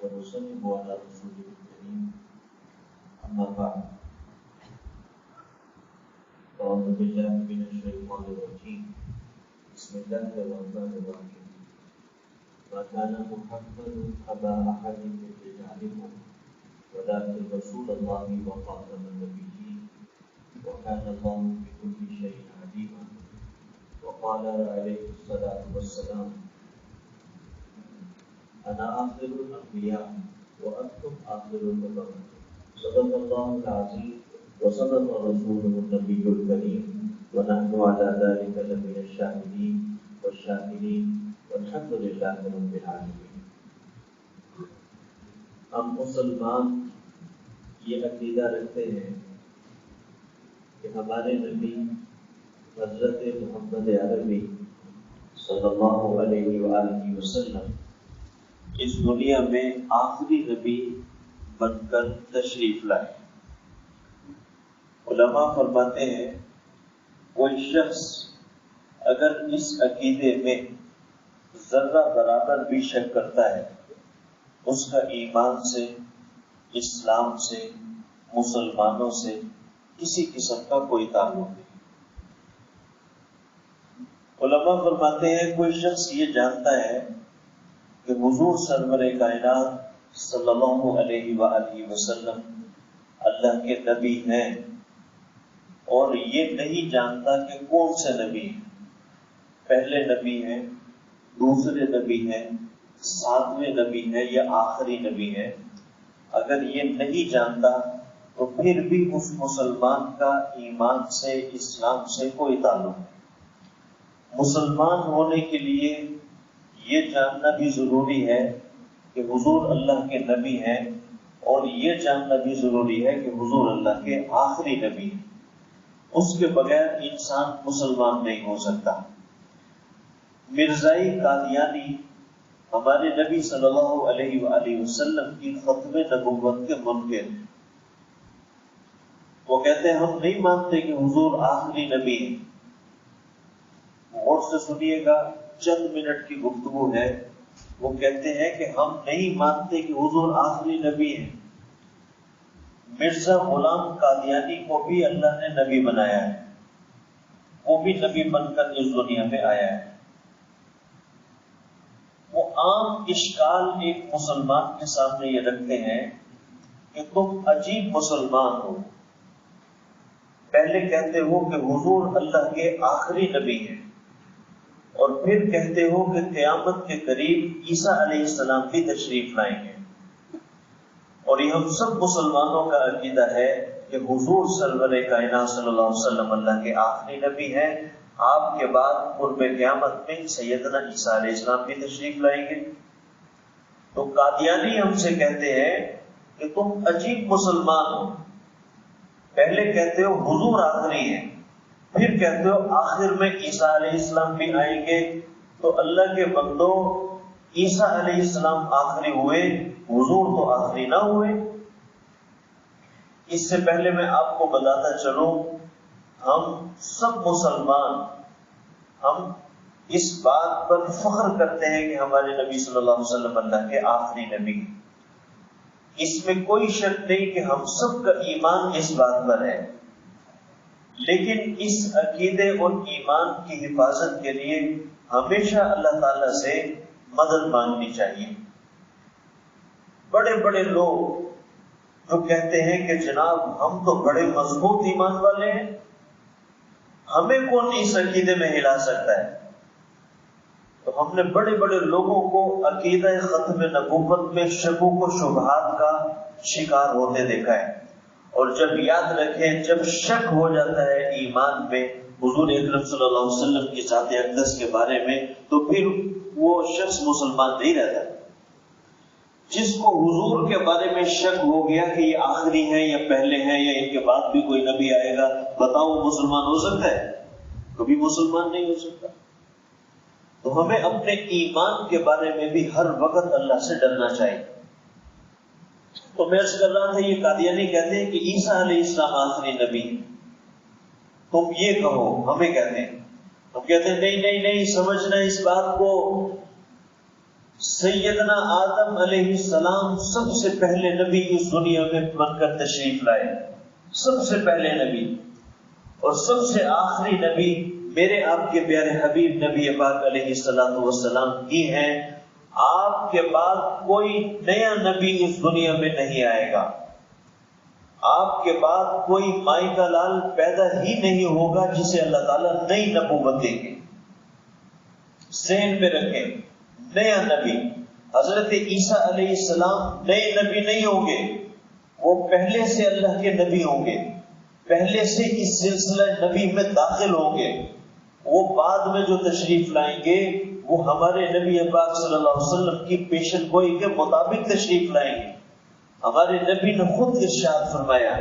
ونسلم على رسوله الكريم أما بعد أعوذ بالله من الشيطان الرجيم بسم الله الرحمن الرحيم ما كان محمد أبا أحد من رجالكم ولكن رسول الله وخاتم النبيين وكان الله بكل شيء عليما وقال عليه الصلاة والسلام أنا آخر الأنبياء وأنتم آخر الأمم صدق الله العظيم وصدق رسوله النبي الكريم ونحن على ذلك لمن الشاهدين والشاكرين والحمد لله رب العالمين. ہم مسلمان یہ عقیدہ رکھتے ہیں کہ ہمارے نبی حضرت محمد عربی صلی اللہ علیہ وآلہ وسلم اس دنیا میں آخری نبی بن کر تشریف لائے. علماء فرماتے ہیں کوئی شخص اگر اس عقیدے میں ذرہ برابر بھی شک کرتا ہے اس کا ایمان سے، اسلام سے، مسلمانوں سے کسی قسم کا کوئی تعلق نہیں. علماء فرماتے ہیں کوئی شخص یہ جانتا ہے کہ حضور سرور کائنات صلی اللہ علیہ وآلہ وسلم اللہ کے نبی ہیں اور یہ نہیں جانتا کہ کون سے نبی ہیں، پہلے نبی ہیں، دوسرے نبی ہیں، ساتویں نبی ہیں یا آخری نبی ہیں، اگر یہ نہیں جانتا تو پھر بھی اس مسلمان کا ایمان سے، اسلام سے کوئی تعلق نہیں. مسلمان ہونے کے لیے یہ جاننا بھی ضروری ہے کہ حضور اللہ کے نبی ہیں اور یہ جاننا بھی ضروری ہے کہ حضور اللہ کے آخری نبی ہیں. اس کے بغیر انسان مسلمان نہیں ہو سکتا. مرزائی قادیانی ہمارے نبی صلی اللہ علیہ وآلہ وسلم کی ختم نبوت کے منکر ہیں. وہ کہتے ہیں ہم نہیں مانتے کہ حضور آخری نبی ہیں. غور سے سنیے گا، چند منٹ کی گفتگو ہے. وہ کہتے ہیں کہ ہم نہیں مانتے کہ حضور آخری نبی ہیں. مرزا غلام قادیانی کو بھی اللہ نے نبی بنایا ہے، وہ بھی نبی بن کر اس دنیا میں آیا ہے. وہ عام اشکال ایک مسلمان کے سامنے یہ رکھتے ہیں کہ تم عجیب مسلمان ہو. پہلے کہتے ہو کہ حضور اللہ کے آخری نبی ہیں اور پھر کہتے ہو کہ قیامت کے قریب عیسیٰ علیہ السلام بھی تشریف لائیں گے. اور یہ ہم سب مسلمانوں کا عقیدہ ہے کہ حضور سرور کائنات صلی اللہ علیہ وسلم اللہ کے آخری نبی ہیں. آپ کے بعد قرب قیامت میں سیدنا عیسیٰ علیہ السلام بھی تشریف لائیں گے. تو قادیانی ہم سے کہتے ہیں کہ تم عجیب مسلمان ہو. پہلے کہتے ہو حضور آخری ہیں، پھر کہتے ہو آخر میں عیسیٰ علیہ السلام بھی آئیں گے. تو اللہ کے بندو، عیسیٰ علیہ السلام آخری ہوئے، حضور تو آخری نہ ہوئے. اس سے پہلے میں آپ کو بتاتا چلوں، ہم سب مسلمان ہم اس بات پر فخر کرتے ہیں کہ ہمارے نبی صلی اللہ علیہ وسلم اللہ کے آخری نبی. اس میں کوئی شک نہیں کہ ہم سب کا ایمان اس بات پر ہے. لیکن اس عقیدے اور ایمان کی حفاظت کے لیے ہمیشہ اللہ تعالیٰ سے مدد مانگنی چاہیے. بڑے بڑے لوگ جو کہتے ہیں کہ جناب ہم تو بڑے مضبوط ایمان والے ہیں، ہمیں کون اس عقیدے میں ہلا سکتا ہے؟ تو ہم نے بڑے بڑے لوگوں کو عقیدہ ختم نبوت میں شکوک و شبہات کا شکار ہوتے دیکھا ہے. اور جب یاد رکھیں، جب شک ہو جاتا ہے ایمان میں حضور اکرم صلی اللہ علیہ وسلم کی ذات اقدس کے بارے میں، تو پھر وہ شخص مسلمان نہیں رہتا. جس کو حضور کے بارے میں شک ہو گیا کہ یہ آخری ہیں یا پہلے ہیں یا ان کے بعد بھی کوئی نبی آئے گا، بتاؤ وہ مسلمان ہو سکتا ہے؟ کبھی مسلمان نہیں ہو سکتا. تو ہمیں اپنے ایمان کے بارے میں بھی ہر وقت اللہ سے ڈرنا چاہیے. تو میں عرض کر رہا تھا، یہ قادیانی کہتے ہیں کہ عیسیٰ علیہ السلام آخری نبی. تم یہ کہو، ہمیں کہتے ہیں، ہم کہتے ہیں نہیں نہیں نہیں، سمجھنا اس بات کو سیدنا آدم علیہ السلام سب سے پہلے نبی اس دنیا میں بن کر تشریف لائے، سب سے پہلے نبی، اور سب سے آخری نبی میرے آپ کے پیارے حبیب نبی پاک علیہ السلام کی ہیں۔ آپ کے بعد کوئی نیا نبی اس دنیا میں نہیں آئے گا، آپ کے بعد کوئی مائی کا لال پیدا ہی نہیں ہوگا جسے اللہ تعالیٰ نئی نبوت دیں گے۔ ذہن میں رکھیں، نیا نبی حضرت عیسیٰ علیہ السلام نئے نبی نہیں ہوں گے، وہ پہلے سے اللہ کے نبی ہوں گے، پہلے سے اس سلسلہ نبی میں داخل ہوں گے۔ وہ بعد میں جو تشریف لائیں گے وہ ہمارے نبی پاک صلی اللہ علیہ وسلم کی پیشن گوئی کے مطابق تشریف لائیں گے۔ ہمارے نبی نے خود ارشاد فرمایا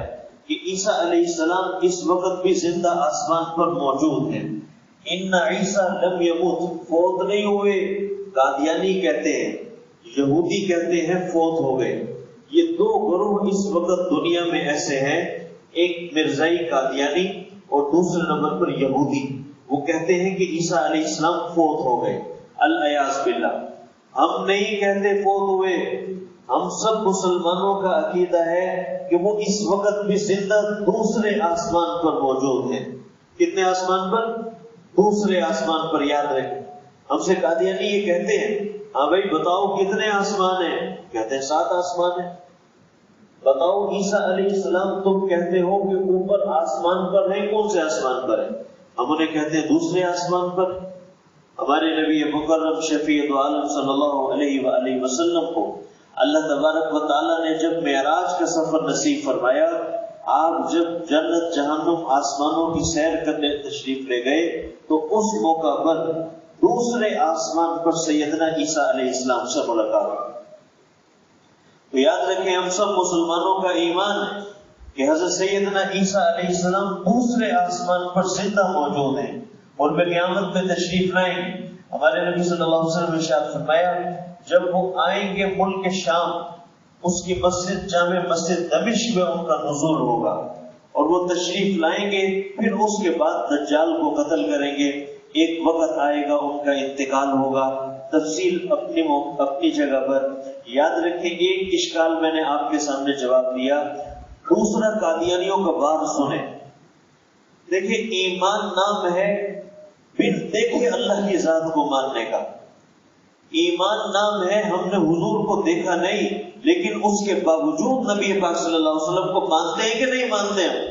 کہ عیسیٰ علیہ السلام اس وقت بھی زندہ آسمان پر موجود ہیں۔ ان عیسیٰ لم یموت، فوت نہیں ہوئے، قادیانی کہتے ہیں، یہودی کہتے ہیں فوت ہو گئے۔ یہ دو گروہ اس وقت دنیا میں ایسے ہیں، ایک مرزائی قادیانی اور دوسرے نمبر پر یہودی، وہ کہتے ہیں کہ عیسیٰ علیہ السلام فوت ہو گئے، الیاذ باللہ۔ ہم نہیں کہتے فوت ہوئے، ہم سب مسلمانوں کا عقیدہ ہے کہ وہ اس وقت بھی زندہ دوسرے آسمان پر موجود ہیں۔ کتنے آسمان پر؟ دوسرے آسمان پر، یاد رکھیں۔ ہم سے قادیانی یہ کہتے ہیں، ہاں بھائی بتاؤ کتنے آسمان ہیں؟ کہتے ہیں 7 آسمان ہیں۔ بتاؤ عیسیٰ علیہ السلام تم کہتے ہو کہ اوپر آسمان پر ہیں، کون سے آسمان پر ہیں؟ ہم انہیں کہتے ہیں دوسرے آسمان پر۔ ہمارے نبی مکرم شفیع عالم صلی اللہ علیہ وآلہ وسلم کو اللہ تبارک و تعالیٰ نے جب معراج کا سفر نصیب فرمایا، آپ جب جنت جہنم آسمانوں کی سیر کرنے تشریف لے گئے تو اس موقع پر دوسرے آسمان پر سیدنا عیسیٰ علیہ السلام سے ملاقات۔ تو یاد رکھیں، ہم سب مسلمانوں کا ایمان ہے کہ حضرت سیدنا عیسیٰ علیہ السلام دوسرے آسمان پر زندہ موجود ہیں اور میں قیامت میں تشریف لائیں گے۔ ہمارے نبی صلی اللہ علیہ وسلم نے ارشاد فرمایا، جب وہ آئیں گے ملک شام، اس کی مسجد جامع مسجد دمشق میں ان کا نزول ہوگا اور وہ تشریف لائیں گے، پھر اس کے بعد دجال کو قتل کریں گے، ایک وقت آئے گا ان کا انتقال ہوگا۔ تفصیل اپنی جگہ پر۔ یاد رکھیں، ایک اشکال میں نے آپ کے سامنے جواب دیا، دوسرا قادیانیوں کا بات سنیں۔ دیکھیں، ایمان نام ہے بن دیکھے اللہ کی ذات کو ماننے کا۔ ایمان نام ہے ہم نے حضور کو دیکھا نہیں لیکن اس کے باوجود نبی پاک صلی اللہ علیہ وسلم کو مانتے ہیں کہ نہیں مانتے ہیں؟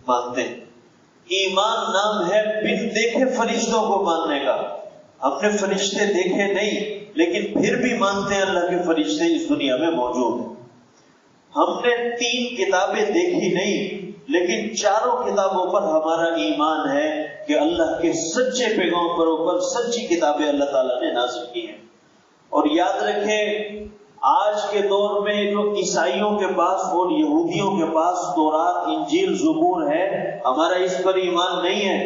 مانتے ہیں۔ ایمان نام ہے بن دیکھے فرشتوں کو ماننے کا۔ ہم نے فرشتے دیکھے نہیں لیکن پھر بھی مانتے ہیں اللہ کے فرشتے اس دنیا میں موجود ہیں۔ ہم نے 3 کتابیں دیکھی نہیں لیکن چاروں کتابوں پر ہمارا ایمان ہے کہ اللہ کے سچے پیغمبروں پر سچی کتابیں اللہ تعالیٰ نے نازل کی ہیں۔ اور یاد رکھیں، آج کے دور میں جو عیسائیوں کے پاس اور یہودیوں کے پاس تورات، انجیل، زبور ہے، ہمارا اس پر ایمان نہیں ہے۔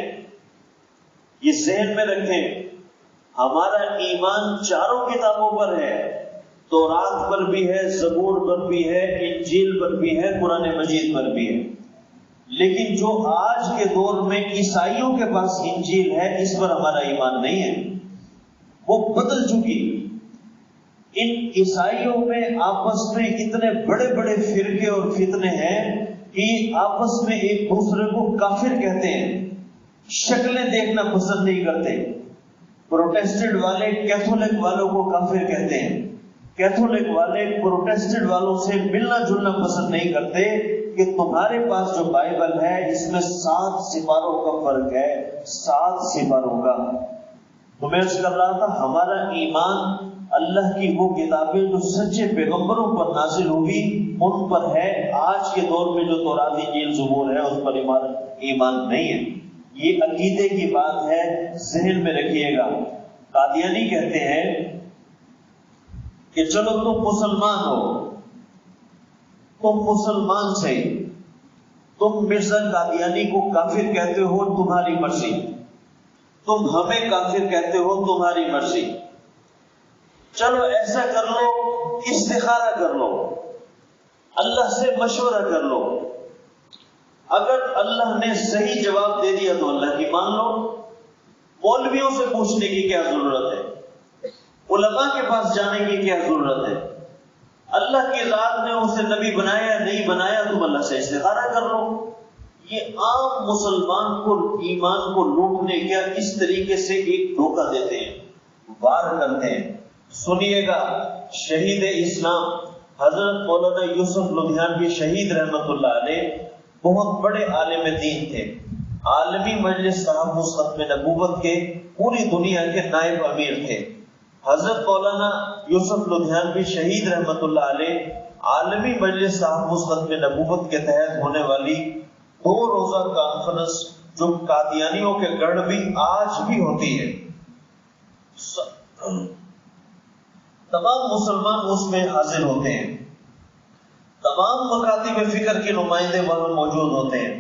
یہ ذہن میں رکھیں، ہمارا ایمان چاروں کتابوں پر ہے، تورات پر بھی ہے، زبور پر بھی ہے، انجیل پر بھی ہے، قرآن مجید پر بھی ہے۔ لیکن جو آج کے دور میں عیسائیوں کے پاس انجیل ہے، اس پر ہمارا ایمان نہیں ہے، وہ بدل چکی۔ ان عیسائیوں میں آپس میں اتنے بڑے بڑے فرقے اور فتنے ہیں کہ آپس میں ایک دوسرے کو کافر کہتے ہیں، شکلیں دیکھنا پسند نہیں کرتے۔ پروٹیسٹنٹ والے کیتھولک والوں کو کافر کہتے ہیں، کیتھولک والے پروٹیسٹنٹ والوں سے ملنا جلنا پسند نہیں کرتے کہ تمہارے پاس جو بائبل ہے اس میں 7 سپاروں کا فرق ہے، 7 سپاروں کا۔ تو میں اس کر رہا تھا، ہمارا ایمان اللہ کی وہ کتابیں جو سچے پیغمبروں پر نازل ہوئی ان پر ہے۔ آج کے دور میں جو تورات، انجیل، زبور ہے اس پر ایمان نہیں ہے۔ یہ عقیدے کی بات ہے، ذہن میں رکھیے گا۔ قادیانی کہتے ہیں کہ چلو تم مسلمان ہو، تم مسلمان سے، تم مرزا قادیانی کو کافر کہتے ہو، تمہاری مرضی، تم ہمیں کافر کہتے ہو، تمہاری مرضی۔ چلو ایسا کر لو، استخارہ کر لو، اللہ سے مشورہ کر لو، اگر اللہ نے صحیح جواب دے دیا تو اللہ کی مان لو، مولویوں سے پوچھنے کی کیا ضرورت ہے؟ علماء کے پاس جانے کی کیا ضرورت ہے؟ اللہ کی ذات نے اسے نبی بنایا نہیں بنایا، تم اللہ سے استخارہ کر لو۔ یہ عام مسلمان کو ایمان کو لوٹنے کا اس طریقے سے ایک دھوکہ دیتے ہیں، وار کرتے ہیں۔ سنیے گا، شہید اسلام حضرت مولانا یوسف لدھیانوی شہید رحمت اللہ علیہ بہت بڑے عالم دین تھے، عالمی مجلس تحفظ ختم نبوت کے پوری دنیا کے نائب امیر تھے۔ حضرت مولانا یوسف لدھیانوی شہید رحمت اللہ علیہ عالمی مجلس تحفظ ختم نبوت کے تحت ہونے والی 2 روزہ کانفرنس جو قادیانیوں کے گڑھ بھی آج بھی ہوتی ہے، تمام مسلمان اس میں حاضر ہوتے ہیں، تمام مکاتب فکر کے نمائندے وہاں موجود ہوتے ہیں،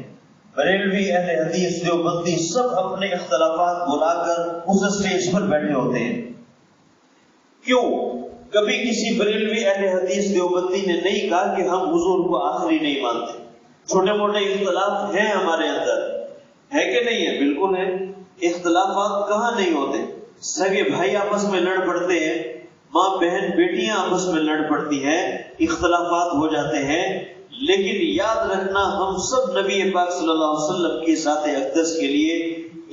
بریلوی، اہل حدیث، دیوبندی سب اپنے اختلافات بلا کر اس اسٹیج پر بیٹھے ہوتے ہیں۔ کیوں؟ کبھی کسی بریلوی، اہل حدیث، دیوبندی نے نہیں کہا کہ ہم حضور کو آخری نہیں مانتے۔ چھوٹے موٹے اختلاف ہیں ہمارے اندر، ہے کہ نہیں ہے؟ بالکل ہے۔ اختلافات کہاں نہیں ہوتے؟ سگے بھائی آپس میں لڑ پڑتے ہیں، ماں بہن بیٹیاں آپس میں لڑ پڑتی ہیں، اختلافات ہو جاتے ہیں، لیکن یاد رکھنا ہم سب نبی پاک صلی اللہ علیہ وسلم کی ذات اقدس کے لیے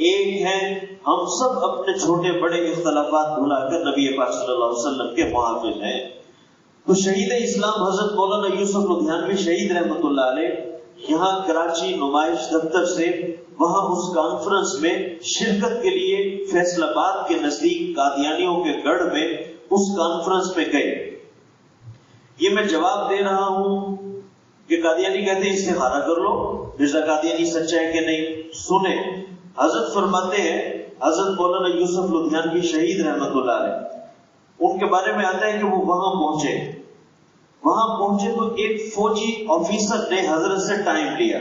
ایک ہیں۔ ہم سب اپنے چھوٹے بڑے اختلافات بھلا کر نبی پاک صلی اللہ علیہ وسلم کے محافظ ہیں۔ تو شہید اسلام حضرت مولانا یوسف لدھیانوی شہید رحمت اللہ علیہ یہاں کراچی نمائش دفتر سے وہاں اس کانفرنس میں شرکت کے لیے فیصل آباد کے نزدیک قادیانیوں کے گڑھ میں اس کانفرنس میں گئے۔ یہ میں جواب دے رہا ہوں کہ قادیانی کہتے ہیں استخارہ کر لو، مرزا قادیانی سچا ہے کہ نہیں؟ سنیں، حضرت فرماتے ہیں، حضرت مولانا یوسف لدھیانوی شہید رحمت اللہ علیہ، ان کے بارے میں آتا ہے کہ وہ وہاں پہنچے تو ایک فوجی آفیسر نے حضرت سے ٹائم لیا،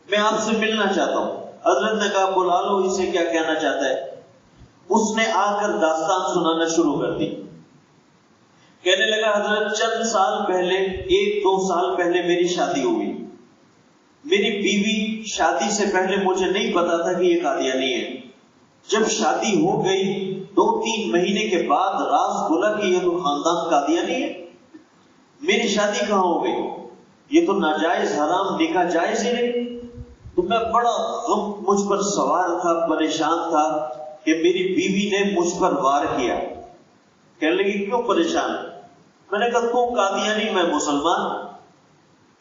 میں آپ سے ملنا چاہتا ہوں۔ حضرت نے کہا بلا لو اسے، کیا کہنا چاہتا ہے؟ اس نے آ کر داستان سنانا شروع کر دی، کہنے لگا حضرت چند سال پہلے، 1-2 سال پہلے میری شادی ہوئی، میری بیوی شادی سے پہلے مجھے نہیں پتا تھا کہ یہ قادیانی ہے، جب شادی ہو گئی 2-3 مہینے کے بعد راز بولا کہ یہ تو خاندان قادیانی ہے۔ میری شادی کہاں ہو گئی؟ یہ تو ناجائز حرام نکاح جائز ہی نہیں۔ تو میں بڑا غم مجھ پر سوار تھا، پریشان تھا کہ میری بیوی نے مجھ پر وار کیا۔ کہنے لگی کیوں پریشان؟ میں نے کہا تو قادیانی میں مسلمان،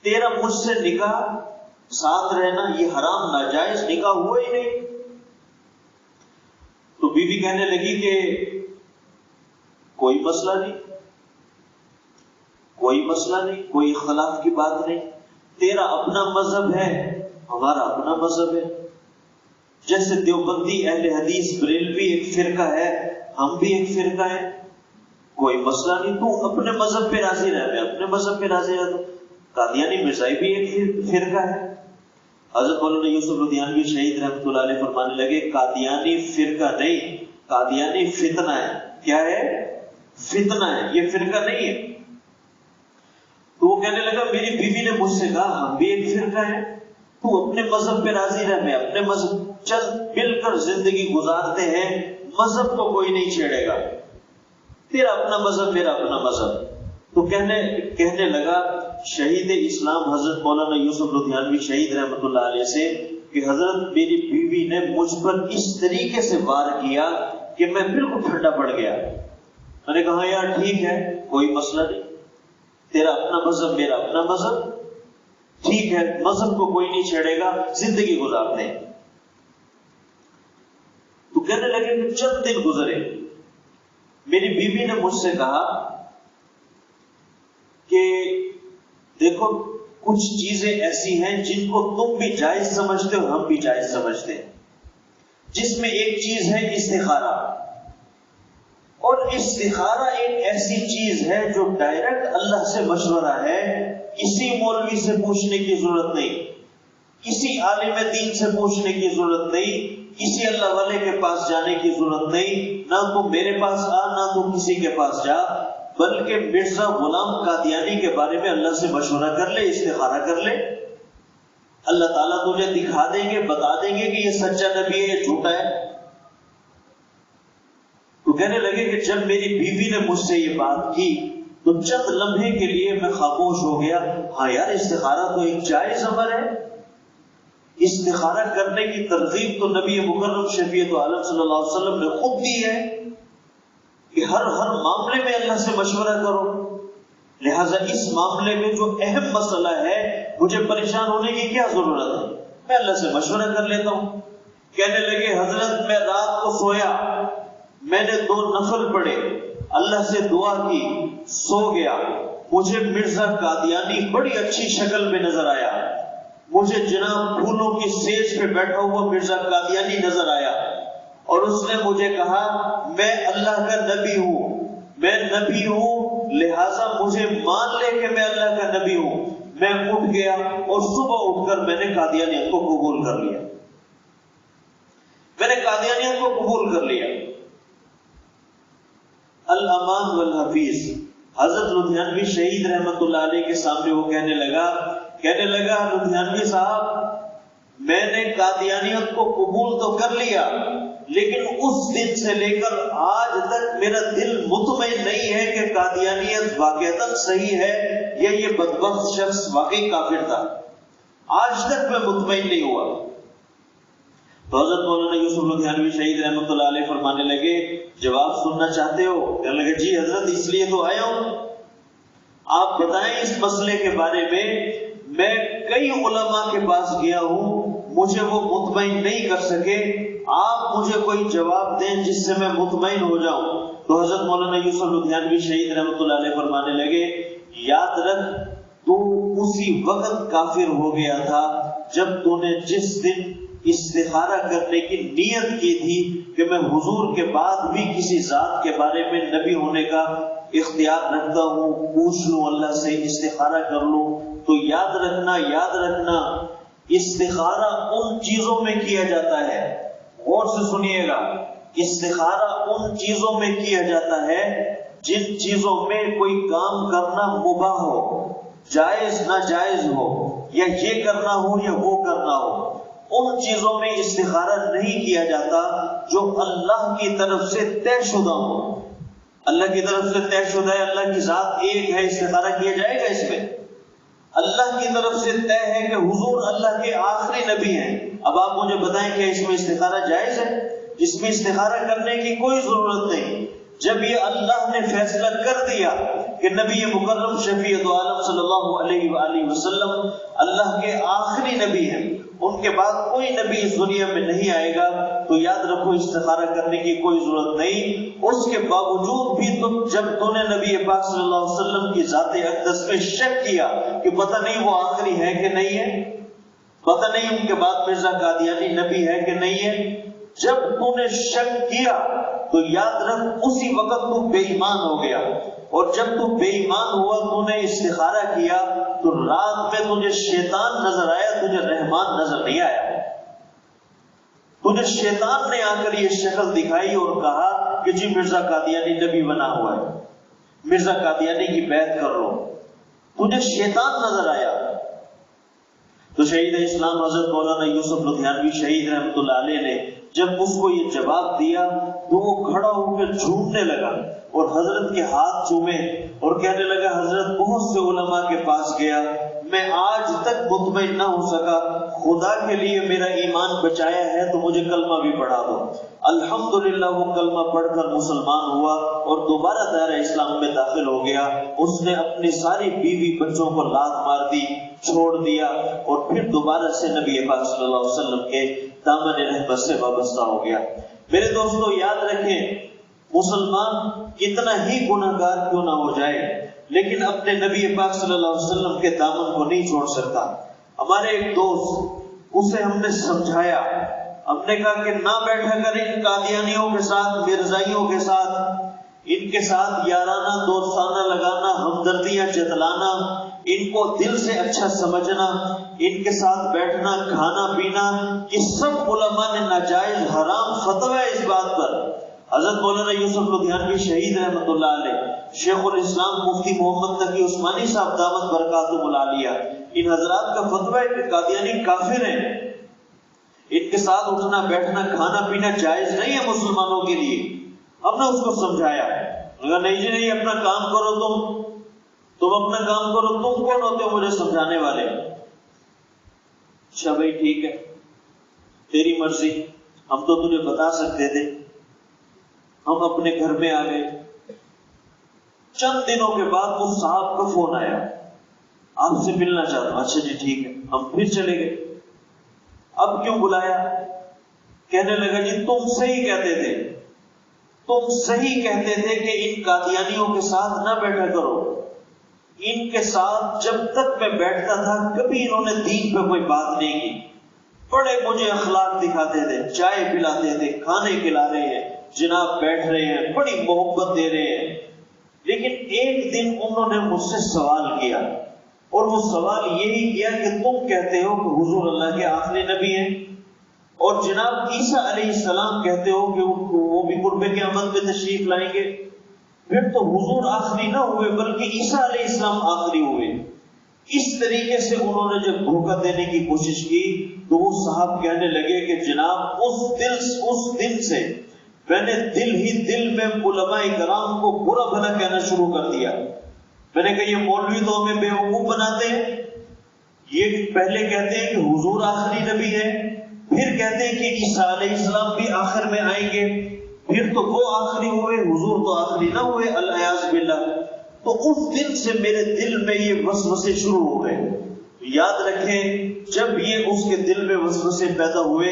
تیرا مجھ سے نکاح ساتھ رہنا یہ حرام ناجائز نکاح ہوا ہی نہیں۔ تو بیوی کہنے لگی کہ کوئی مسئلہ نہیں، کوئی مسئلہ نہیں، کوئی اختلاف کی بات نہیں، تیرا اپنا مذہب ہے، ہمارا اپنا مذہب ہے، جیسے دیوبندی، اہل حدیث، بریلوی ایک فرقہ ہے، ہم بھی ایک فرقہ ہے، کوئی مسئلہ نہیں، تو اپنے مذہب پہ راضی رہ، میں اپنے مذہب پہ راضی رہتا۔ قادیانی مرزائی بھی ایک فرقہ ہے۔ حضرت مولانا یوسف لدھیانوی شہید رحمت اللہ علیہ فرمانے لگے قادیانی فرقہ نہیں، قادیانی فتنہ ہے۔ کیا ہے؟ فتنہ ہے، یہ فرقہ نہیں ہے۔ تو وہ کہنے لگا میری بیوی نے مجھ سے کہا ہم بھی ایک فرقہ ہے، تو اپنے مذہب پہ راضی رہ، میں اپنے مذہب، چل مل کر زندگی گزارتے ہیں، مذہب کو کوئی نہیں چھیڑے گا، تیرا اپنا مذہب میرا اپنا مذہب۔ تو کہنے لگا شہید اسلام حضرت مولانا یوسف لدھیانوی شہید رحمت اللہ علیہ سے کہ حضرت میری بیوی نے مجھ پر اس طریقے سے وار کیا کہ میں بالکل ٹھنڈا پڑ گیا۔ میں نے کہا یار ٹھیک ہے، کوئی مسئلہ نہیں، تیرا اپنا مذہب میرا اپنا مذہب، ٹھیک ہے، مذہب کو کوئی نہیں چھیڑے گا، زندگی گزارتے ہیں۔ تو کہنے لگے کہ چند دن گزرے، میری بیوی نے مجھ سے کہا کہ دیکھو کچھ چیزیں ایسی ہیں جن کو تم بھی جائز سمجھتے ہو، ہم بھی جائز سمجھتے ہیں، جس میں ایک چیز ہے استخارہ، اور استخارہ ایک ایسی چیز ہے جو ڈائریکٹ اللہ سے مشورہ ہے، کسی مولوی سے پوچھنے کی ضرورت نہیں، کسی عالم دین سے پوچھنے کی ضرورت نہیں، کسی اللہ والے کے پاس جانے کی ضرورت نہیں، نہ تو میرے پاس آ نہ تو کسی کے پاس جا، بلکہ مرزا غلام قادیانی کے بارے میں اللہ سے مشورہ کر لے، استخارہ کر لے، اللہ تعالیٰ تجھے دکھا دیں گے، بتا دیں گے کہ یہ سچا نبی ہے، یہ جھوٹا ہے۔ تو کہنے لگے کہ جب میری بیوی نے مجھ سے یہ بات کی تو چند لمحے کے لیے میں خاموش ہو گیا. ہاں یار، استخارہ تو ایک جائز امر ہے. استخارہ کرنے کی ترغیب تو نبی مکرم شفیعت عالم صلی اللہ علیہ وسلم نے خود دی ہے کہ ہر معاملے میں اللہ سے مشورہ کرو. لہذا اس معاملے میں جو اہم مسئلہ ہے مجھے پریشان ہونے کی کیا ضرورت ہے، میں اللہ سے مشورہ کر لیتا ہوں. کہنے لگے حضرت میں رات کو سویا، میں نے 2 نفل پڑھے، اللہ سے دعا کی، سو گیا. مجھے مرزا قادیانی بڑی اچھی شکل میں نظر آیا. مجھے جناب پھولوں کی سیج پہ بیٹھا ہوا مرزا قادیانی نظر آیا اور اس نے مجھے کہا میں اللہ کا نبی ہوں، میں نبی ہوں، لہذا مجھے مان لے کہ میں اللہ کا نبی ہوں. میں اٹھ گیا اور صبح اٹھ کر میں نے قادیانیت کو قبول کر لیا. میں نے قادیانیت کو قبول کر لیا. الامان والحفیظ حضرت لدھیانوی شہید رحمت اللہ علیہ کے سامنے وہ کہنے لگا لدھیانوی صاحب میں نے قادیانیت کو قبول تو کر لیا، لیکن اس دن سے لے کر آج تک میرا دل مطمئن نہیں ہے کہ قادیانیت واقعتاً صحیح ہے یا یہ بدبخت شخص واقعی کافر تھا. آج تک میں مطمئن نہیں ہوا. تو حضرت مولانا یوسف لدھیانوی شہید رحمت اللہ علیہ فرمانے لگے جواب سننا چاہتے ہو؟ کہنے لگے جی حضرت اس لیے تو آیا ہوں. آپ بتائیں اس مسئلے کے بارے میں کئی علماء کے پاس گیا ہوں، مجھے وہ مطمئن نہیں کر سکے. آپ مجھے کوئی جواب دیں جس سے میں مطمئن ہو جاؤں. تو حضرت مولانا یوسف لدھیانوی شہید رحمت اللہ علیہ فرمانے لگے یاد رکھ تو اسی وقت کافر ہو گیا تھا جب تو نے جس دن استخارہ کرنے کی نیت کی تھی کہ میں حضور کے بعد بھی کسی ذات کے بارے میں نبی ہونے کا اختیار رکھتا ہوں، پوچھ لوں اللہ سے، استخارہ کر لوں. تو یاد رکھنا استخارہ ان چیزوں میں کیا جاتا ہے، غور سے سنیے گا، استخارہ ان چیزوں میں کیا جاتا ہے جن چیزوں میں کوئی کام کرنا مباح ہو، جائز ناجائز ہو، یا یہ کرنا ہو یا وہ کرنا ہو. ان چیزوں میں استخارہ نہیں کیا جاتا جو اللہ کی طرف سے طے شدہ ہو. اللہ کی طرف سے طے شدہ ہے، اللہ کی ذات ایک ہے، استخارہ کیا جائے گا اس میں. اللہ کی طرف سے طے ہے کہ حضور اللہ کے آخری نبی ہیں. اب آپ مجھے بتائیں کہ اس میں استخارہ جائز ہے؟ اس میں استخارہ کرنے کی کوئی ضرورت نہیں. جب یہ اللہ نے فیصلہ کر دیا کہ نبی مکرم شفیعت عالم صلی اللہ علیہ وآلہ وسلم اللہ کے آخری نبی ہیں، ان کے بعد کوئی نبی اس دنیا میں نہیں آئے گا، تو یاد رکھو استخارہ کرنے کی کوئی ضرورت نہیں. اس کے باوجود بھی جب تو نے نبی پاک صلی اللہ علیہ وسلم کی ذات اقدس پہ شک کیا کہ پتہ نہیں وہ آخری ہے کہ نہیں ہے، پتہ نہیں ان کے بعد مرزا قادیانی نبی ہے کہ نہیں ہے، جب تو نے شک کیا تو یاد رکھ اسی وقت تو بے ایمان ہو گیا. اور جب تو بے ایمان ہوا تو نے استخارہ کیا تو رات میں تجھے شیطان نظر آیا، تجھے رحمان نظر نہیں آیا. تجھے شیطان نے آ کر یہ شکل دکھائی اور کہا کہ جی مرزا قادیانی نبی بنا ہوا ہے، مرزا قادیانی کی بیعت کر لو. تجھے شیطان نظر آیا. تو شہید اسلام حضرت مولانا یوسف لدھیانوی شہید رحمت اللہ علیہ نے جب اس کو یہ جواب دیا تو وہ کھڑا ہو کر جھومنے لگا اور حضرت کے ہاتھ چومے اور کہنے لگا حضرت بہت سے علماء کے پاس گیا، میں آج تک مطمئن نہ ہو سکا، خدا کے لیے میرا ایمان بچایا ہے تو مجھے کلمہ بھی پڑھا دو. الحمدللہ وہ کلمہ پڑھ کر مسلمان ہوا اور دوبارہ دائرہ اسلام میں داخل ہو گیا. اس نے اپنی ساری بیوی بچوں کو لات مار دی، چھوڑ دیا اور پھر دوبارہ سے نبی پاک صلی اللہ علیہ وسلم کے دامن رحمت سے وابستہ ہو گیا. میرے دوستو یاد رکھیں، مسلمان کتنا ہی گناہگار کیوں نہ ہو جائے لیکن اپنے نبی پاک صلی اللہ علیہ وسلم کے دامن کو نہیں چھوڑ سکتا. ہمارے ایک دوست، اسے ہم نے سمجھایا، ہم نے کہا کہ نہ بیٹھا کر ان قادیانیوں کے ساتھ، مرزائیوں کے ساتھ، ان کے ساتھ یارانہ دوستانہ لگانا، ہمدردیاں جتلانا، ان کو دل سے اچھا سمجھنا، ان کے ساتھ بیٹھنا، کھانا پینا، یہ سب علماء نے ناجائز حرام فتوی اس بات پر. حضرت مولانا یوسف لدھیانوی شہید رحمت اللہ علیہ، شیخ الاسلام مفتی محمد تقی عثمانی صاحب دامت برکاتہ العالیہ، ان حضرات کا فتوی ہے کہ قادیانی کافر ہیں، ان کے ساتھ اٹھنا بیٹھنا کھانا پینا جائز نہیں ہے مسلمانوں کے لیے. ہم نے اس کو سمجھایا، اگر نہیں جی نہیں اپنا کام کرو، تم اپنا کام کرو، تم کون ہوتے ہو مجھے سمجھانے والے؟ اچھا بھائی ٹھیک ہے، تیری مرضی، ہم تو تجھے بتا سکتے تھے۔ ہم اپنے گھر میں آ گئے، چند دنوں کے بعد اس صاحب کا فون آیا، آپ سے ملنا چاہتا ہوں۔ اچھا جی ٹھیک ہے، ہم پھر چلے گئے۔ اب کیوں بلایا؟ کہنے لگا جی تم صحیح کہتے تھے، تم صحیح کہتے تھے کہ ان قادیانیوں کے ساتھ نہ بیٹھا کرو، ان کے ساتھ جب تک میں بیٹھتا تھا کبھی انہوں نے دین پہ کوئی بات نہیں کی، بڑے مجھے اخلاق دکھاتے تھے، چائے پلاتے تھے، کھانے کھلا رہے ہیں، جناب بیٹھ رہے ہیں، بڑی محبت دے رہے ہیں۔ لیکن ایک دن انہوں نے مجھ سے سوال کیا، اور وہ سوال یہی کیا کہ تم کہتے ہو کہ حضور اللہ کے آخری نبی ہیں، اور جناب عیسیٰ علیہ السلام کہتے ہو کہ وہ بھی قرب قیامت میں تشریف لائیں گے، پھر تو حضور آخری نہ ہوئے بلکہ عیسیٰ علیہ السلام آخری ہوئے۔ اس طریقے سے انہوں نے جب دھوکہ دینے کی کوشش کی تو وہ صاحب کہنے لگے کہ جناب اس دن سے میں نے دل میں علماء کرام کو برا بھلا کہنا شروع کر دیا۔ میں نے کہا یہ مولوی تو ہمیں بیوقوف بناتے ہیں، یہ پہلے کہتے ہیں کہ حضور آخری نبی ہے، پھر کہتے ہیں کہ عیسیٰ علیہ السلام بھی آخر میں آئیں گے، پھر تو وہ آخری ہوئے، حضور تو آخری نہ ہوئے، الیاذ باللہ۔ تو اس دن سے میرے دل میں یہ وسوسے شروع ہو گئے۔ یاد رکھیں جب یہ اس کے دل میں وسوسے پیدا ہوئے،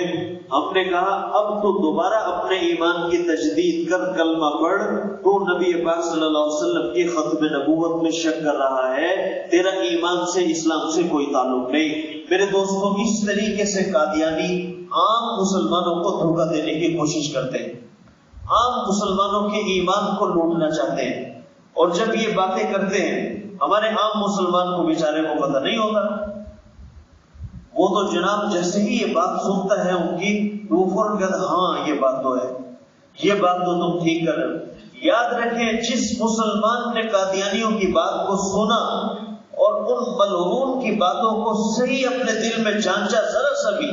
ہم نے کہا اب تو دوبارہ اپنے ایمان کی تجدید کر کلمہ پڑھ، تو نبی پاک صلی اللہ علیہ وسلم کی ختم نبوت میں شک کر رہا ہے، تیرا ایمان سے اسلام سے کوئی تعلق نہیں۔ میرے دوستوں اس طریقے سے قادیانی عام مسلمانوں کو دھوکہ دینے کی کوشش کرتے ہیں، عام مسلمانوں کے ایمان کو لوٹنا چاہتے ہیں، اور جب یہ باتیں کرتے ہیں ہمارے عام مسلمان کو بیچارے کو پتہ نہیں ہوتا، وہ تو جناب جیسے ہی یہ بات سنتا ہے ان کی تو وہ فوراً کہتا ہے ہاں یہ بات تو ہے، یہ بات تو تم ٹھیک کر رہے ہو۔ یاد رکھیں جس مسلمان نے قادیانیوں کی بات کو سنا اور ان ملعون کی باتوں کو صحیح اپنے دل میں جانچا ذرا سا بھی،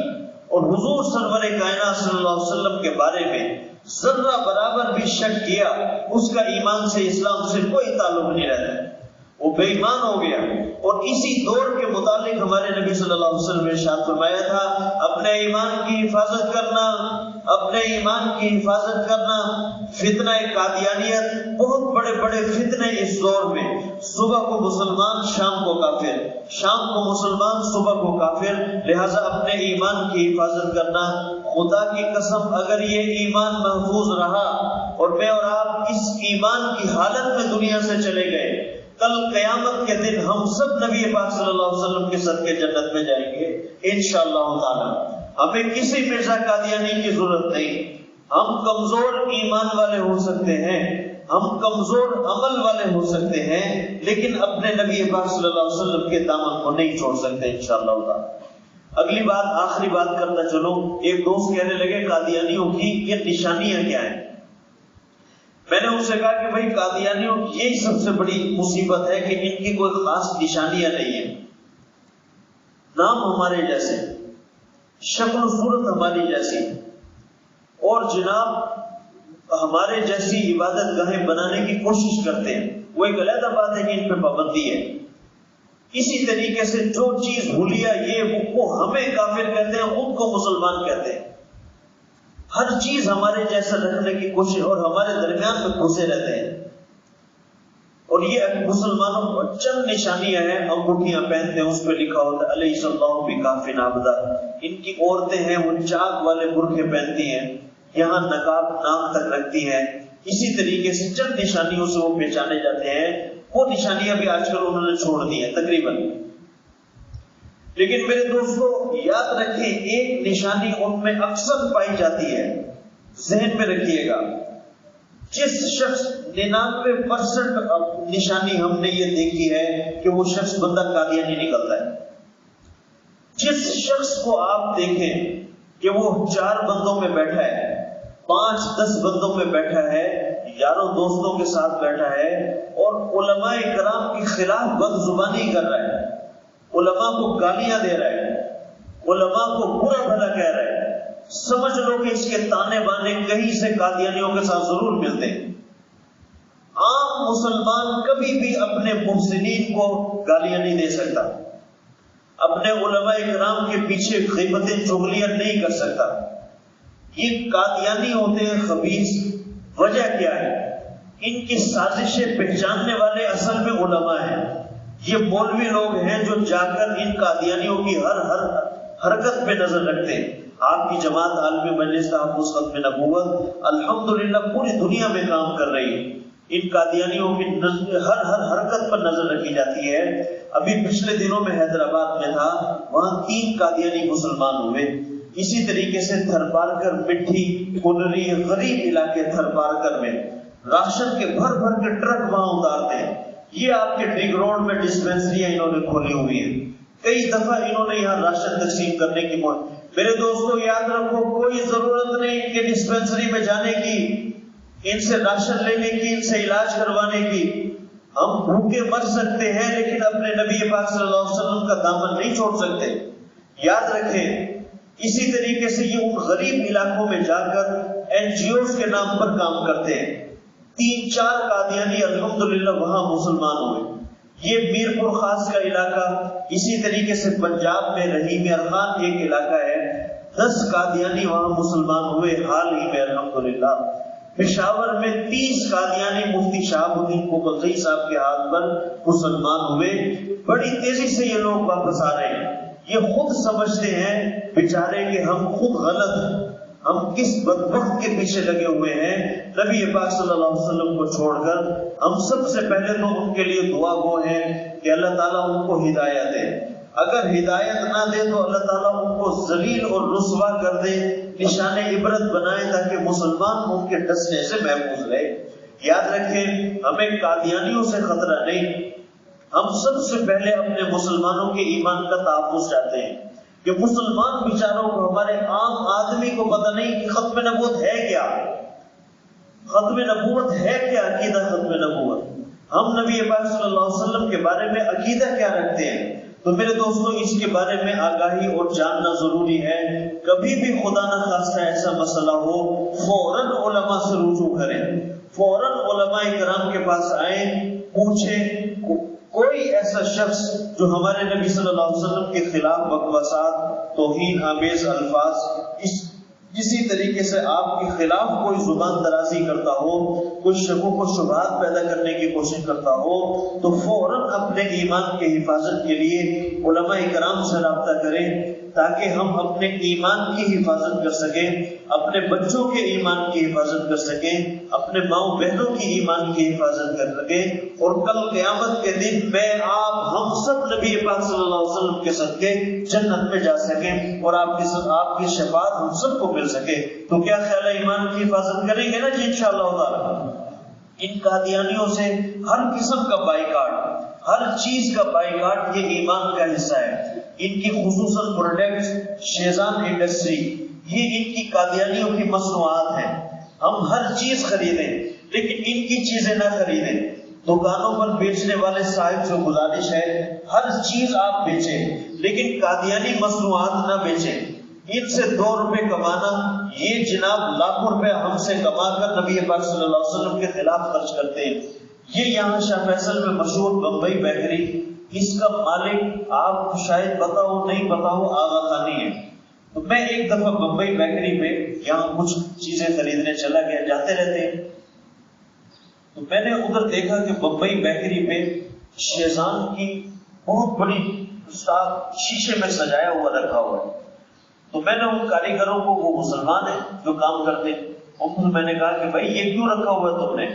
اور حضور سرور کائنات صلی اللہ علیہ وسلم کے بارے میں ذرہ برابر بھی شک کیا، اس کا ایمان سے اسلام سے کوئی تعلق نہیں رہتا، وہ بے ایمان ہو گیا۔ اور اسی دور کے متعلق ہمارے نبی صلی اللہ علیہ وسلم نے ارشاد فرمایا تھا اپنے ایمان کی حفاظت کرنا، اپنے ایمان کی حفاظت کرنا۔ فتنہ قادیانیت، بہت بڑے بڑے فتنے اس دور میں، صبح کو مسلمان شام کو کافر، شام کو مسلمان صبح کو کافر، لہذا اپنے ایمان کی حفاظت کرنا۔ خدا کی قسم اگر یہ ایمان محفوظ رہا اور میں اور آپ اس ایمان کی حالت میں دنیا سے چلے گئے، کل قیامت کے دن ہم سب نبی پاک صلی اللہ علیہ وسلم کے صدقے جنت میں جائیں گے انشاءاللہ تعالی۔ ہمیں کسی مرزا قادیانی کی ضرورت نہیں، ہم کمزور ایمان والے ہو سکتے ہیں، ہم کمزور عمل والے ہو سکتے ہیں، لیکن اپنے نبی پاک صلی اللہ علیہ وسلم کے دامن کو نہیں چھوڑ سکتے انشاءاللہ تعالی۔ اگلی بات، آخری بات کرتا چلو، ایک دوست کہنے لگے قادیانیوں کی یہ نشانیاں کیا ہیں؟ میں نے ان سے کہا کہ بھائی قادیانیوں کی یہی سب سے بڑی مصیبت ہے کہ ان کی کوئی خاص نشانیاں نہیں ہیں، نام ہمارے جیسے، شکل و صورت ہماری جیسی، اور جناب ہمارے جیسی عبادت گاہیں بنانے کی کوشش کرتے ہیں۔ وہ ایک علیحدہ بات ہے کہ ان پہ پابندی ہے۔ اسی طریقے سے جو چیز بھولیا یہ وہ ہمیں کافر کہتے ہیں، ان کو مسلمان کہتے ہیں۔ ہر چیز ہمارے جیسا رکھنے کی کوشش، اور ہمارے درمیان میں گھسے رہتے ہیں۔ اور یہ مسلمانوں کو چند نشانیاں ہیں، انگوٹھیاں پہنتے ہیں، اس پہ لکھا ہوتا ہے علیہ اللہ بکافٍ عبدا۔ ان کی عورتیں ہیں وہ چاک والے برقعے پہنتی ہیں، یہاں نقاب ناک تک رکھتی ہیں۔ اسی طریقے سے چند نشانیوں سے وہ پہچانے جاتے ہیں، وہ نشانیاں بھی آج کل انہوں نے چھوڑ دی ہیں تقریباً۔ لیکن میرے دوستو یاد رکھیں ایک نشانی ان میں اکثر پائی جاتی ہے، ذہن میں رکھیے گا، جس شخص 99% نشانی ہم نے یہ دیکھی ہے کہ وہ شخص بندہ قادیانی نکلتا ہے۔ جس شخص کو آپ دیکھیں کہ وہ 4 بندوں میں بیٹھا ہے، 5-10 بندوں میں بیٹھا ہے، یاروں دوستوں کے ساتھ بیٹھا ہے، اور علماء کرام کے خلاف بد زبانی کر رہا ہے، علماء کو گالیاں دے رہا ہے، علماء کو برا بھلا کہہ رہا ہے، سمجھ لو کہ اس کے تانے بانے کہیں سے قادیانیوں کے ساتھ ضرور ملتے ہیں۔ عام مسلمان کبھی بھی اپنے محسنین کو گالیاں نہیں دے سکتا، اپنے علماء کرام کے پیچھے غیبتیں چغلیاں نہیں کر سکتا۔ یہ قادیانی ہوتے ہیں خبیث، وجہ کیا ہے؟ ان کی سازشیں پہچاننے والے اصل میں علماء ہیں۔ یہ مولوی لوگ ہیں جو جا کر ان قادیانیوں کی ہر حرکت پہ نظر رکھتے ہیں۔ آپ کی جماعت عالم مجلس تحفظ ختم نبوت الحمدللہ پوری دنیا میں کام کر رہی ہے، ان قادیانیوں کی ہر حرکت پر نظر رکھی جاتی ہے۔ ابھی پچھلے دنوں میں حیدرآباد میں تھا، وہاں 3 قادیانی مسلمان ہوئے۔ اسی طریقے سے تھرپارکر، مٹھی، کنری، غریب علاقے تھرپارکر میں راشن کے بھر بھر کے ٹرک وہاں اتارتے ہیں۔ یہ آپ کے ڈگ روڈ میں ڈسپینسریاں انہوں نے کھولی ہوئی ہیں، کئی دفعہ انہوں نے یہاں راشن تقسیم کرنے کی میرے دوستوں یاد رکھو، کوئی ضرورت نہیں ان کے ڈسپینسری میں جانے کی، ان سے راشن لینے کی، ان سے علاج کروانے کی۔ ہم بھوکے مر سکتے ہیں لیکن اپنے نبی پاک صلی اللہ علیہ وسلم کا دامن نہیں چھوڑ سکتے، یاد رکھیں۔ اسی طریقے سے یہ ان غریب علاقوں میں جا کر NGOs کے نام پر کام کرتے ہیں۔ 3-4 قادیانی الحمدللہ وہاں مسلمان ہوئے۔ یہ میرپور خاص کا علاقہ، اسی طریقے سے پنجاب میں رحیم ارخان ایک علاقہ ہے، 10 قادیانی وہاں مسلمان ہوئے حال ہی میں الحمدللہ۔ پشاور میں 30 قادیانی مفتی شہاب الدین کوکلزئی صاحب کے ہاتھ پر مسلمان ہوئے۔ بڑی تیزی سے یہ لوگ واپس آ رہے ہیں، یہ خود سمجھتے ہیں بیچارے کہ ہم خود غلط ہیں، ہم کس بدبخت کے پیچھے لگے ہوئے ہیں نبی پاک صلی اللہ علیہ وسلم کو چھوڑ کر۔ ہم سب سے پہلے تو ان کے لیے دعا گو ہیں کہ اللہ تعالیٰ ان کو ہدایت دے، اگر ہدایت نہ دے تو اللہ تعالیٰ ان کو ذلیل اور رسوا کر دے، نشان عبرت بنائے تاکہ مسلمان ان کے ڈسنے سے محفوظ رہے۔ یاد رکھیں، ہمیں قادیانیوں سے خطرہ نہیں، ہم سب سے پہلے اپنے مسلمانوں کے ایمان کا تحفظ چاہتے ہیں کہ مسلمان بیچاروں کو، ہمارے عام آدمی کو پتہ نہیں کہ ختم نبوت ہے کیا، ختم نبوت ہے کیا، عقیدہ ختم نبوت، ہم نبی پاک صلی اللہ علیہ وسلم کے بارے میں عقیدہ کیا رکھتے ہیں۔ تو میرے دوستوں اس کے بارے میں آگاہی اور جاننا ضروری ہے۔ کبھی بھی خدا نہ خواستہ ایسا مسئلہ ہو، فوراً علماء سے رجوع کریں، فوراً علماء کرام کے پاس آئیں، پوچھیں۔ کوئی ایسا شخص جو ہمارے نبی صلی اللہ علیہ وسلم کے خلاف بکواسات، توہین آمیز الفاظ، اسی طریقے سے آپ کے خلاف کوئی زبان درازی کرتا ہو، کوئی شکوک و شبہات پیدا کرنے کی کوشش کرتا ہو، تو فوراً اپنے ایمان کی حفاظت کے لیے علماء کرام سے رابطہ کریں تاکہ ہم اپنے ایمان کی حفاظت کر سکیں، اپنے بچوں کے ایمان کی حفاظت کر سکیں، اپنے ماؤں بہنوں کی ایمان کی حفاظت کر سکیں، اور کل قیامت کے دن میں آپ ہم سب نبی پاک صلی اللہ علیہ وسلم کے صدقے جنت میں جا سکیں اور آپ کی شفاعت ہم سب کو مل سکے۔ تو کیا خیال ہے، ایمان کی حفاظت کریں گے نا جی انشاءاللہ تعالی۔ ان قادیانیوں سے ہر قسم کا بائیکاٹ، ہر چیز کا بائیکاٹ یہ ایمان کا حصہ ہے۔ ان کی خصوصاً پروڈکٹ شیزان انڈسٹری، یہ ان کی قادیانیوں کی مصنوعات ہیں۔ ہم ہر چیز خریدیں لیکن ان کی چیزیں نہ خریدیں۔ دکانوں پر بیچنے والے صاحب سے گزارش ہے، ہر چیز آپ بیچیں لیکن قادیانی مصنوعات نہ بیچیں۔ ان سے 2 روپے کمانا، یہ جناب لاکھوں روپے ہم سے کما کر نبی پاک صلی اللہ علیہ وسلم کے خلاف خرچ کرتے ہیں۔ یہ یہاں شاہ فیصل میں مشہور بمبئی بیکری، اس کا مالک آپ کو شاید پتا ہو نہیں پتا ہو، آغا خانی ہے۔ تو میں ایک دفعہ بمبئی بیکری میں یہاں کچھ چیزیں خریدنے چلا گیا، جاتے رہتے ہیں، تو میں نے ادھر دیکھا کہ بمبئی بیکری میں شیزان کی بہت بڑی اسٹاک شیشے میں سجایا ہوا رکھا ہوا ہے۔ تو میں نے ان کاریگروں کو، وہ مسلمان ہیں جو کام کرتے ہیں، ان کو میں نے کہا کہ بھائی یہ کیوں رکھا ہوا ہے تم نے؟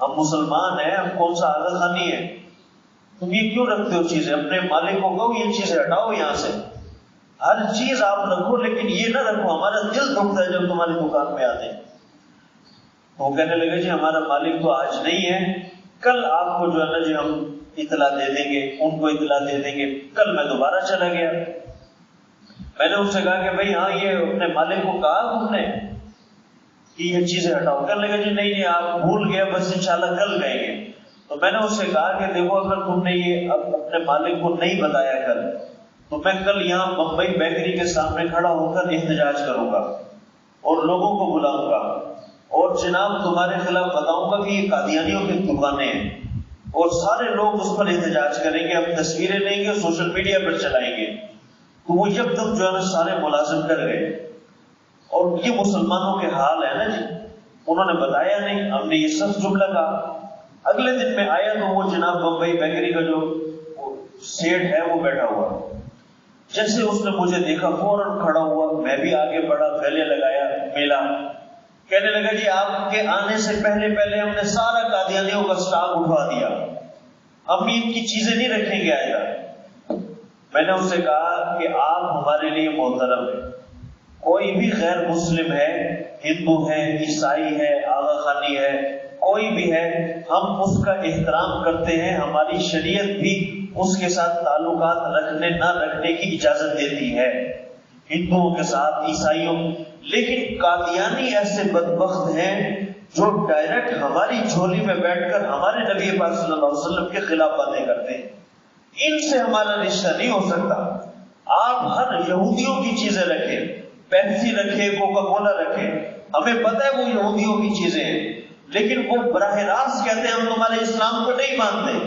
ہم مسلمان ہیں، ہم کون سا آغا خانی ہے، تم یہ کیوں رکھتے ہو چیزیں؟ اپنے مالک کو کہو یہ چیزیں ہٹاؤ یہاں سے، ہر چیز آپ رکھو لیکن یہ نہ رکھو، ہمارا دل دکھتا ہے جب تمہاری دکان پہ آتے ہیں۔ وہ کہنے لگے جی ہمارا مالک تو آج نہیں ہے، کل آپ کو جو ہے نا جی ہم اطلاع دے دیں گے، ان کو اطلاع دے دیں گے۔ کل میں دوبارہ چلا گیا، میں نے اس سے کہا کہ بھائی ہاں یہ اپنے مالک کو کہا تم نے کہ یہ چیزیں ہٹاؤ؟ کہنے لگے جی نہیں آپ بھول گئے، بس انشاءاللہ کل گئیں گے۔ تو میں نے اس سے کہا کہ دیکھو اگر تم نے یہ اپنے مالک کو نہیں بتایا کل تو میں کل یہاں بمبئی بیکری کے سامنے کھڑا ہو کر احتجاج کروں گا اور لوگوں کو بلاؤں گا اور جناب تمہارے خلاف بتاؤں گا کہ یہ قادیانیوں کی دکانیں ہیں، اور سارے لوگ اس پر احتجاج کریں گے، ہم تصویریں لیں گے، سوشل میڈیا پر چلائیں گے، تو وہ جب تک جو ہے نا سارے ملازم کر گئے۔ اور یہ مسلمانوں کے حال ہے نا جی، انہوں نے بتایا نہیں، ہم نے یہ سب جملہ کہا۔ اگلے دن میں آیا تو وہ جناب بمبئی بیکری کا جو سیٹ ہے وہ بیٹھا ہوا، جیسے اس نے مجھے دیکھا فوراً کھڑا ہوا، میں بھی آگے بڑھا، گلے لگایا، ملا، کہنے لگا جی آپ کے آنے سے پہلے ہم نے سارا قادیانیوں کا سٹاک اٹھوا دیا، ہم ان کی چیزیں نہیں رکھیں گے آئے گا۔ میں نے اسے کہا کہ آپ ہمارے لیے محترم ہیں، کوئی بھی غیر مسلم ہے، ہندو ہے، عیسائی ہے، آغا خانی ہے، کوئی بھی ہے، ہم اس کا احترام کرتے ہیں، ہماری شریعت بھی اس کے ساتھ تعلقات رکھنے نہ رکھنے کی اجازت دیتی ہے، ہندوؤں کے ساتھ، عیسائیوں۔ لیکن قادیانی ایسے بدبخت ہیں جو ڈائریکٹ ہماری جھولی میں بیٹھ کر ہمارے نبی پاک صلی اللہ علیہ وسلم کے خلاف باتیں کرتے ہیں، ان سے ہمارا رشتہ نہیں ہو سکتا۔ آپ ہر یہودیوں کی چیزیں رکھیں، پیپسی رکھے، کوکا کولا رکھے، ہمیں پتہ ہے وہ یہودیوں کی چیزیں ہیں، لیکن وہ براہ راست کہتے ہیں ہم تمہارے اسلام کو نہیں مانتے۔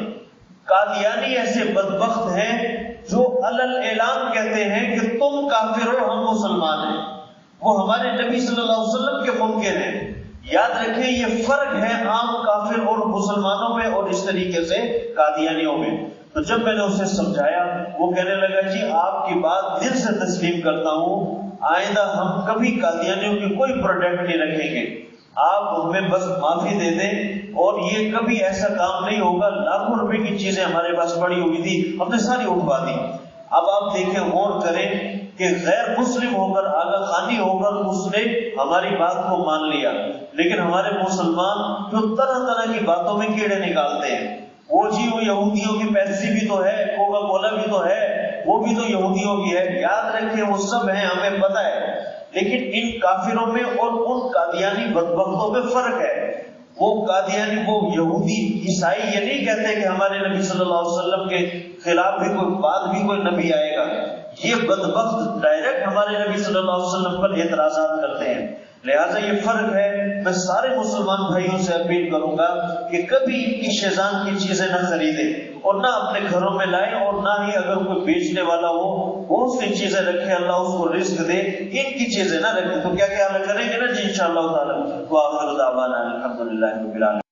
قادیانی ایسے بدبخت ہیں جو علل اعلان کہتے ہیں کہ تم کافر ہو، ہم مسلمان ہیں، وہ ہمارے نبی صلی اللہ علیہ وسلم کے منکر ہیں۔ یاد رکھیں یہ فرق ہے عام کافر اور مسلمانوں میں اور اس طریقے سے قادیانیوں میں۔ تو جب میں نے اسے سمجھایا وہ کہنے لگا جی آپ کی بات دل سے تسلیم کرتا ہوں، آئندہ ہم کبھی قادیانیوں کی کوئی پروڈکٹ نہیں رکھیں گے، آپ ہمیں بس معافی دے دیں، اور یہ کبھی ایسا کام نہیں ہوگا۔ لاکھوں روپے کی چیزیں ہمارے پاس پڑی ہوئی تھی، ہم نے ساری اٹھوا دی۔ اب آپ دیکھیں، غور کریں کہ غیر مسلم ہو کر، آغا خانی ہو کر اس نے ہماری بات کو مان لیا، لیکن ہمارے مسلمان جو طرح طرح کی باتوں میں کیڑے نکالتے ہیں، وہ جی وہ یہودیوں کی پیپسی بھی تو ہے، کوکا کولا بھی تو ہے، وہ بھی تو یہودیوں کی ہے۔ یاد رکھیں وہ سب ہیں، ہمیں پتہ ہے، لیکن ان کافروں میں اور ان قادیانی بدبختوں میں فرق ہے۔ وہ قادیانی، وہ یہودی عیسائی یہ نہیں کہتے کہ ہمارے نبی صلی اللہ علیہ وسلم کے خلاف بھی کوئی بات بھی کوئی نبی آئے گا، یہ بدبخت ڈائریکٹ ہمارے نبی صلی اللہ علیہ وسلم پر اعتراضات کرتے ہیں۔ لہٰذا یہ فرق ہے۔ میں سارے مسلمان بھائیوں سے اپیل کروں گا کہ کبھی ان کی شیطان کی چیزیں نہ خریدیں اور نہ اپنے گھروں میں لائیں، اور نہ ہی اگر کوئی بیچنے والا ہو وہ اس کی چیزیں رکھے، اللہ اس کو رزق دے، ان کی چیزیں نہ رکھیں۔ تو کیا کریں گے نا جی انشاءاللہ تعالی۔ وآخر دعوانا الحمدللہ رب العالمین۔